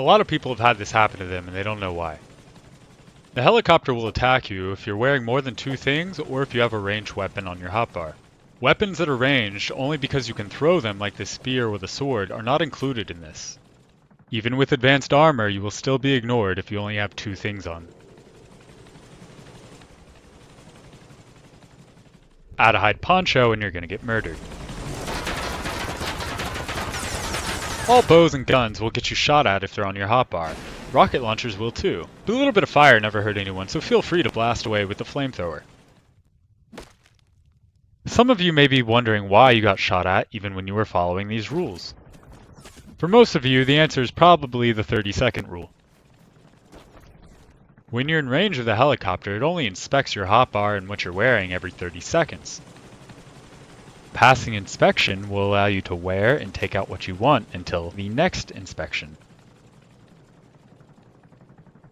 A lot of people have had this happen to them and they don't know why. The helicopter will attack you if you're wearing more than 2 things or if you have a ranged weapon on your hotbar. Weapons that are ranged only because you can throw them like the spear or the sword are not included in this. Even with advanced armor, you will still be ignored if you only have 2 things on. Add a hide poncho and you're gonna get murdered. All bows and guns will get you shot at if they're on your hotbar. Rocket launchers will too, but a little bit of fire never hurt anyone, so feel free to blast away with the flamethrower. Some of you may be wondering why you got shot at even when you were following these rules. For most of you, the answer is probably the 30-second rule. When you're in range of the helicopter, it only inspects your hotbar and what you're wearing every 30 seconds. Passing inspection will allow you to wear and take out what you want until the next inspection.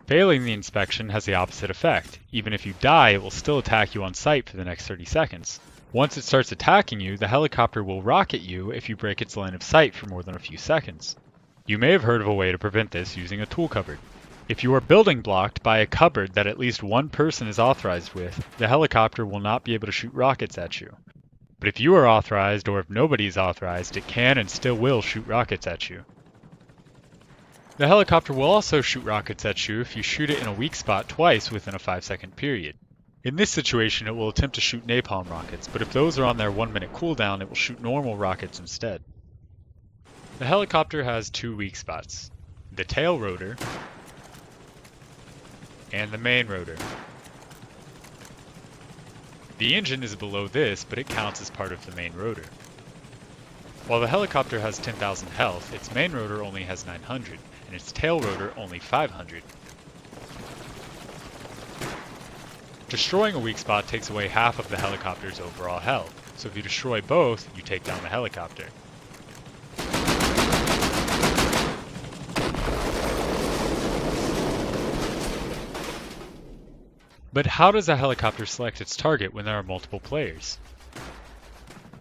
Failing the inspection has the opposite effect. Even if you die, it will still attack you on sight for the next 30 seconds. Once it starts attacking you, the helicopter will rocket you if you break its line of sight for more than a few seconds. You may have heard of a way to prevent this using a tool cupboard. If you are building blocked by a cupboard that at least one person is authorized with, the helicopter will not be able to shoot rockets at you. But if you are authorized, or if nobody is authorized, it can and still will shoot rockets at you. The helicopter will also shoot rockets at you if you shoot it in a weak spot twice within a 5-second period. In this situation, it will attempt to shoot napalm rockets, but if those are on their 1-minute cooldown, it will shoot normal rockets instead. The helicopter has 2 weak spots: the tail rotor and the main rotor. The engine is below this, but it counts as part of the main rotor. While the helicopter has 10,000 health, its main rotor only has 900, and its tail rotor only 500. Destroying a weak spot takes away half of the helicopter's overall health, so if you destroy both, you take down the helicopter. But how does a helicopter select its target when there are multiple players?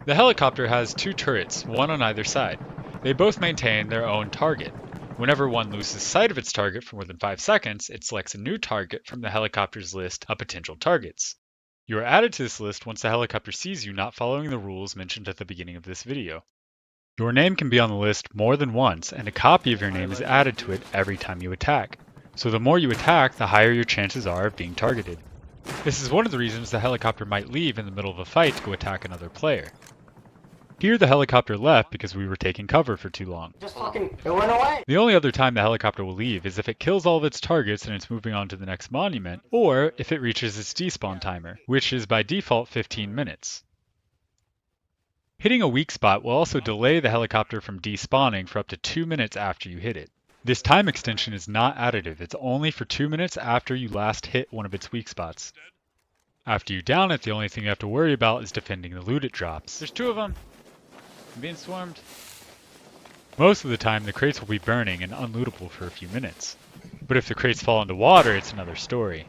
The helicopter has 2 turrets, one on either side. They both maintain their own target. Whenever one loses sight of its target for more than 5 seconds, it selects a new target from the helicopter's list of potential targets. You are added to this list once the helicopter sees you not following the rules mentioned at the beginning of this video. Your name can be on the list more than once, and a copy of your name is added to it every time you attack. So the more you attack, the higher your chances are of being targeted. This is one of the reasons the helicopter might leave in the middle of a fight to go attack another player. Here the helicopter left because we were taking cover for too long. It went away! The only other time the helicopter will leave is if it kills all of its targets and it's moving on to the next monument, or if it reaches its despawn timer, which is by default 15 minutes. Hitting a weak spot will also delay the helicopter from despawning for up to 2 minutes after you hit it. This time extension is not additive, it's only for 2 minutes after you last hit one of its weak spots. After you down it, the only thing you have to worry about is defending the loot it drops. There's 2 of them! I'm being swarmed. Most of the time, the crates will be burning and unlootable for a few minutes. But if the crates fall into water, it's another story.